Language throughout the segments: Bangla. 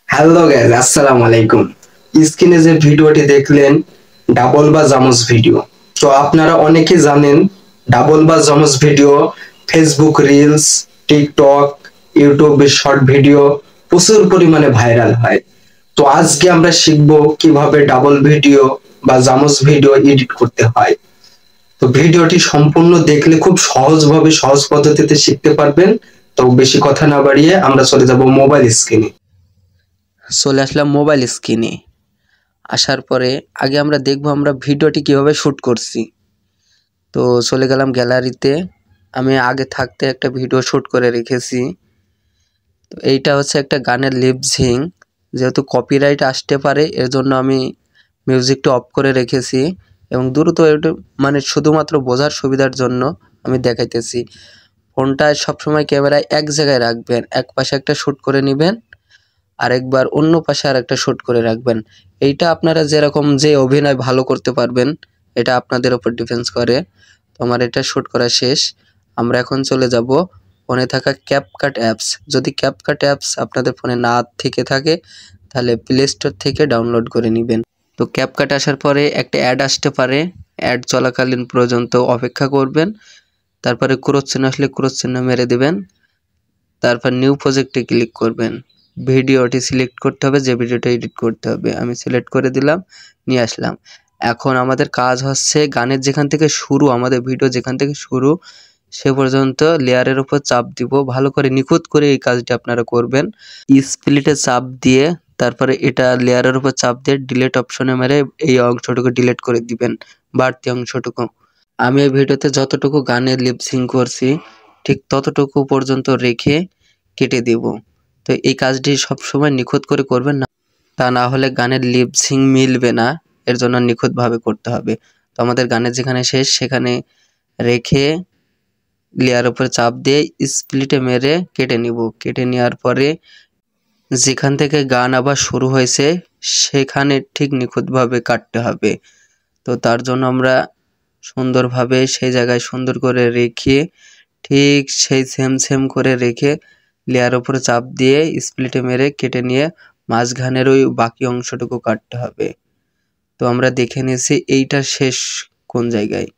হ্যালো গাইস, আসসালামু আলাইকুম। স্ক্রিনে যে ভিডিওটি দেখলেন ডাবল বা জামস ভিডিও। তো আপনারা অনেকে জানেন ডাবল বা germs video Facebook reels, TikTok, ইউটিউবে শর্ট ভিডিও প্রচুর পরিমাণে ভাইরাল হয়। তো আজকে আমরা শিখব কিভাবে ডাবল ভিডিও বা জামস ভিডিও এডিট করতে হয়। তো ভিডিওটি সম্পূর্ণ দেখলে খুব সহজভাবে সহজ পদ্ধতিতে শিখতে পারবেন। তো বেশি কথা না বাড়িয়ে আমরা চলে যাব মোবাইল স্ক্রিনে। চলে আসলাম মোবাইল স্ক্রিনে। আসার পরে আগে আমরা দেখব আমরা ভিডিওটি কিভাবে শ্যুট করছি। তো চলে গেলাম গ্যালারিতে। আমি আগে থাকতে একটা ভিডিও শ্যুট করে রেখেছি। তো এইটা হচ্ছে একটা গানের লিপসিং, যেহেতু কপিরাইট আসতে পারে এর জন্য আমি মিউজিকটা অফ করে রেখেছি এবং দ্রুত একটু মানে শুধুমাত্র বোঝার সুবিধার জন্য আমি দেখাইতেছি। ফোনটা সবসময় ক্যামেরায় এক জায়গায় রাখবেন, এক পাশে একটা শ্যুট করে নেবেন, আরেকবার অন্য পাশে আরেকটা শ্যুট করে রাখবেন। এইটা আপনারা যেরকম যে অভিনয় ভালো করতে পারবেন এটা আপনাদের উপর ডিপেন্ডস করে। তো আমার এটা শ্যুট করা শেষ। আমরা এখন চলে যাব ফোনে থাকা ক্যাপকাট অ্যাপস। যদি ক্যাপকাট অ্যাপস আপনাদের ফোনে না থেকে থাকে তাহলে প্লে স্টোর থেকে ডাউনলোড করে নেবেন। তো ক্যাপকাট আসার পরে একটা অ্যাড আসতে পারে, অ্যাড চলাকালীন পর্যন্ত অপেক্ষা করবেন। তারপরে ক্রস চিহ্ন আসলে ক্রস চিহ্ন মেরে দেবেন। তারপর নিউ প্রজেক্টে ক্লিক করবেন। ভিডিওটি সিলেক্ট করতে হবে, যে ভিডিওটা এডিট করতে হবে আমি সিলেক্ট করে দিলাম, নিয়ে আসলাম। এখন আমাদের কাজ হচ্ছে গানের যেখান থেকে শুরু, আমাদের ভিডিও যেখান থেকে শুরু সে পর্যন্ত লেয়ারের উপর চাপ দিব। ভালো করে নিখুঁত করে এই কাজটি আপনারা করবেন। স্প্লিটে চাপ দিয়ে তারপরে এটা লেয়ারের উপর চাপ দিয়ে ডিলিট অপশনে মেরে এই অংশটুকু ডিলিট করে দিবেন, বাড়তি অংশটুকু। আমি এই ভিডিওতে যতটুকু গানের লিপসিং করছি ঠিক ততটুকু পর্যন্ত রেখে কেটে দেব। তো এই কাজটি সবসময় নিখুঁত করে করবেন, না তা না হলে গানের লিপসিং মিলবে না। এর জন্য নিখুঁতভাবে করতে হবে। তো আমাদের গানের যেখানে শেষ সেখানে রেখে লেয়ার উপরে চাপ দিয়ে স্প্লিটে মেরে কেটে নিব। কেটে নেওয়ার পরে যেখান থেকে গান আবার শুরু হয়েছে সেখানে ঠিক নিখুঁতভাবে কাটতে হবে। তো তার জন্য আমরা সুন্দরভাবে সেই জায়গায় সুন্দর করে রেখে ঠিক সেই সেম করে রেখে লেয়ার উপরে চাপ দিয়ে স্প্লিটে মেরে কেটে নিয়ে মাঝখানের ওই বাকি অংশটুকু কাটতে হবে। তো আমরা দেখে নিয়েছি এইটা শেষ কোন জায়গায়।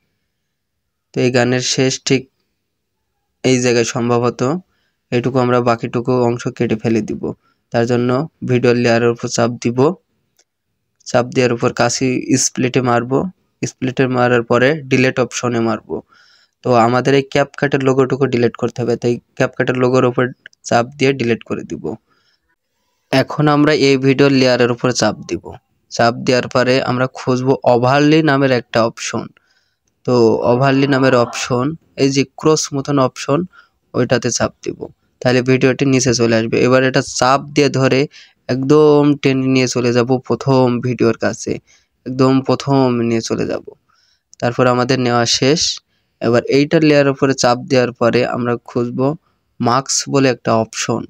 তো এই গানের শেষ ঠিক এই জায়গায় সম্ভবত। এইটুকু আমরা বাকিটুকু অংশ কেটে ফেলে দিব। তার জন্য ভিডিও লেয়ারের উপর চাপ দিব, চাপ দেওয়ার উপর কাশি স্প্লিটে মারবো, স্প্লিটে মারার পরে ডিলিট অপশনে মারবো। তো আমাদের এই ক্যাপকাটের লোগোটুকু ডিলিট করতে হবে, তাই ক্যাপকাটের লোগোর উপর চাপ দিয়ে ডিলিট করে দিব। এখন আমরা এই ভিডিওর লেয়ারের উপর চাপ দিব। চাপ দেওয়ার পরে আমরা খুঁজবো ওভারলি নামের একটা অপশন। তো ওভারলি নামের অপশন, এই যে ক্রস মতন অপশন, ওইটাতে চাপ দিব। তাহলে ভিডিওটি নিচে চলে আসবে। এবার এটা চাপ দিয়ে ধরে একদম টেনে নিয়ে চলে যাব প্রথম ভিডিওর কাছে, একদম প্রথম নিয়ে চলে যাব। তারপর আমাদের নেওয়া শেষ। এবার এইটার লেয়ারের উপরে চাপ দেওয়ার পরে আমরা খুঁজবো মার্কস বলে একটা অপশন।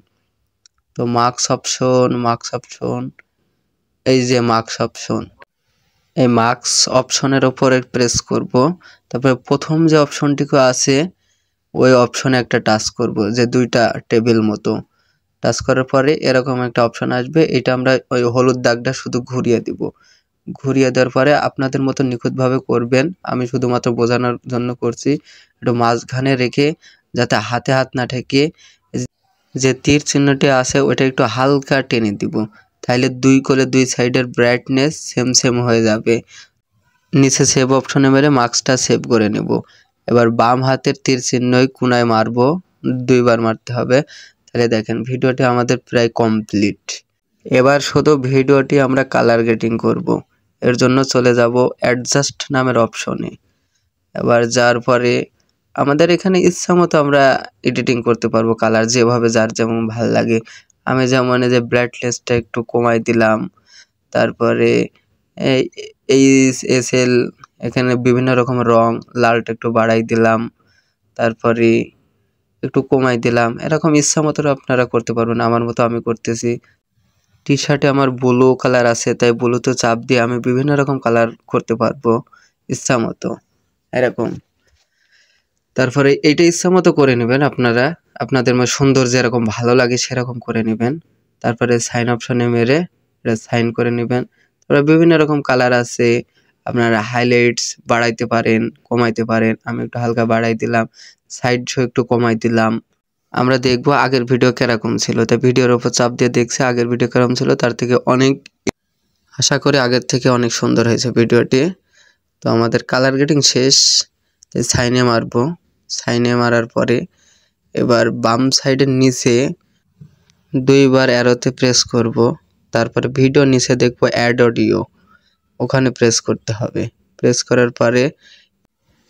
তো মার্কস অপশন, এই যে মার্কস অপশন, এই মার্কস অপশনের উপরে প্রেস করব। তারপরে প্রথম যে অপশনটিকে আছে ওই অপশনে একটা টাচ করব, যে দুইটা টেবিল মতো। টাচ করার পরে এরকম একটা অপশন আসবে, এটা আমরা ওই হলুদ দাগটা শুধু ঘুরিয়ে দিব। ঘুরিয়ে দেওয়ার পরে আপনাদের মতো নিখুঁতভাবে করবেন, আমি শুধুমাত্র বোঝানোর জন্য করছি। একটু মাঝখানে রেখে যাতে হাতে হাত না ঠেকে যে তীর চিহ্নটি আছে ওটা একটু হালকা টেনে দিব। তাহলে দুই করে দুই সাইডের ব্রাইটনেস সেম হয়ে যাবে। নিচে সেভ অপশনে মেরে মার্কসটা সেভ করে নেব। এবার বাম হাতের তীর চিহ্নই কোনায় মারবো, দুইবার মারতে হবে। তাহলে দেখেন ভিডিওটি আমাদের প্রায় কমপ্লিট। এবার শুধু ভিডিওটি আমরা কালার গ্রেডিং করব। এর জন্য চলে যাব অ্যাডজাস্ট নামের অপশনে। এবার যার পরে আমাদের এখানে ইচ্ছা মতো আমরা এডিটিং করতে পারবো, কালার যেভাবে যার যেমন ভাল লাগে। আমি যেমন এই যে ব্রাইটনেসটা একটু কমাই দিলাম, তারপরে এইচএসএল এখানে বিভিন্ন রকম রং, লালটা একটু বাড়াই দিলাম, তারপরে একটু কমাই দিলাম। এরকম ইচ্ছা মতো আপনারা করতে পারবেন, আমার মতো আমি করতেছি। টি শার্টে আমার ব্লু কালার আছে, তাই ব্লুতে চাপ দিয়ে আমি বিভিন্ন রকম কালার করতে পারবো ইচ্ছা মতো এরকম। তারপরে এইটা ইচ্ছা মতো করে নেবেন আপনারা। আপনাদের সুন্দর যেরকম ভালো লাগে সেরকম করে নেবেন। তারপরে সাইন অপশনে মেরে এটা সাইন করে নেবেন। তারপরে বিভিন্ন রকম কালার আছে, আপনারা হাইলাইটস বাড়াইতে পারেন, কমাইতে পারেন। আমি একটু হালকা বাড়াই দিলাম, সাইড শো একটু কমাই দিলাম। আমরা দেখবো আগের ভিডিও কিরকম ছিল। তো ভিডিওর উপর চাপ দিয়ে দেখছি আগের ভিডিও কিরকম ছিল, তার থেকে অনেক, আশা করি আগের থেকে অনেক সুন্দর হয়েছে ভিডিওটি। তো আমাদের কালার গ্রেডিং শেষ, সাইনে মারবো। সাইনে মারার পরে এবার বাম সাইডের নিচে 2 বার অ্যারোতে প্রেস করব। তারপরে ভিডিও নিচে দেখবো অ্যাড অডিও, ওখানে প্রেস করতে হবে। প্রেস করার পরে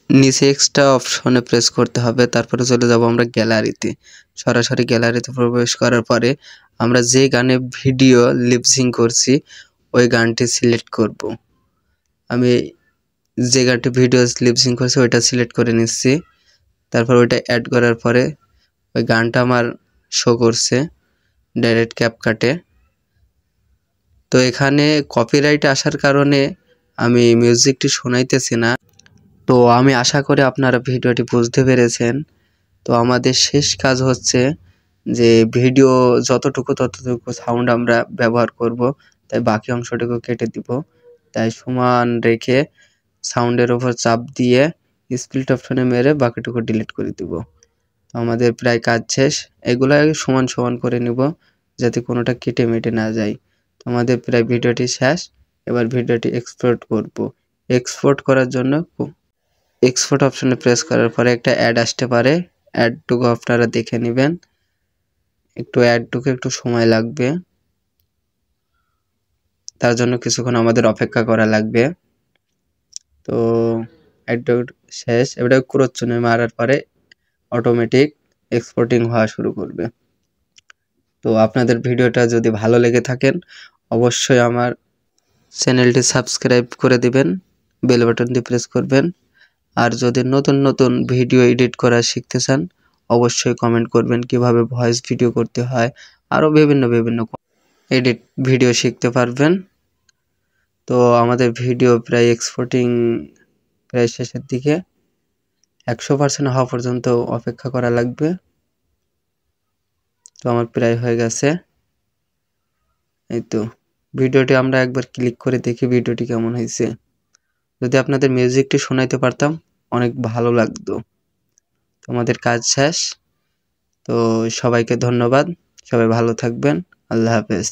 নিচে এক্সট্রা অপশনে প্রেস করতে হবে। তারপরে চলে যাব আমরা গ্যালারিতে। সরাসরি গ্যালারিতে প্রবেশ করার পরে আমরা যে গানে ভিডিও লিপসিং করছি ওই গানটি সিলেক্ট করব। আমি যে গানটি ভিডিও লিপসিং করছি ওইটা সিলেক্ট করে নিচ্ছি। তারপর ওইটা অ্যাড করার পরে ওই গানটা আমার শো করছে ডাইরেক্ট ক্যাপকাটে। তো এখানে কপিরাইট আসার কারণে আমি মিউজিকটি শোনাইতেছি না। তো আমি আশা করি আপনারা ভিডিওটি বুঝতে পেরেছেন। তো আমাদের শেষ কাজ হচ্ছে যে ভিডিও যতটুকু ততটুকু সাউন্ড আমরা ব্যবহার করব, তাই বাকি অংশটুকু কেটে দিব। তাই সমান রেখে সাউন্ডের উপর চাপ দিয়ে স্প্লিট অপশনে মেরে বাকিটুকু ডিলিট করে দিব। তো আমাদের প্রায় কাজ শেষ। এগুলো সমান সমান করে নিব যাতে কোনোটা কেটে মেটে না যায়। তো আমাদের প্রায় ভিডিওটি শেষ। এবার ভিডিওটি এক্সপোর্ট করব। এক্সপোর্ট করার জন্য এক্সপোর্ট অপশনে প্রেস করার পরে একটা অ্যাড আসতে পারে, অ্যাডটুকু আপনারা দেখে নেবেন। একটু অ্যাডটুকু একটু সময় লাগবে, তার জন্য কিছুক্ষণ আমাদের অপেক্ষা করা লাগবে। তো অ্যাডটুকু শেষ। এবারে ক্রস চিহ্ন মারার পরে অটোমেটিক এক্সপোর্টিং হওয়া শুরু করবে। তো আপনাদের ভিডিওটা যদি ভালো লেগে থাকেন অবশ্যই আমার চ্যানেলটি সাবস্ক্রাইব করে দিবেন, বেল বাটনটি প্রেস করবেন। আর যদি নতুন নতুন ভিডিও এডিট করা শিখতে চান অবশ্যই কমেন্ট করবেন কিভাবে ভয়েস ভিডিও করতে হয়, আরও বিভিন্ন এডিট ভিডিও শিখতে পারবেন। তো আমাদের ভিডিও প্রায় এক্সপোর্টিং প্রায় শেষের দিকে, 100% হওয়া পর্যন্ত অপেক্ষা করা লাগবে। তো আমার প্রায় হয়ে গেছে। এই তো ভিডিওটি আমরা একবার ক্লিক করে দেখি ভিডিওটি কেমন হয়েছে। যদি আপনাদের মিউজিকটি শোনাইতে পারতাম অনেক ভালো লাগতো। তো আমাদের কাজ শেষ। তো সবাইকে ধন্যবাদ, সবাই ভালো থাকবেন, আল্লাহ হাফেজ।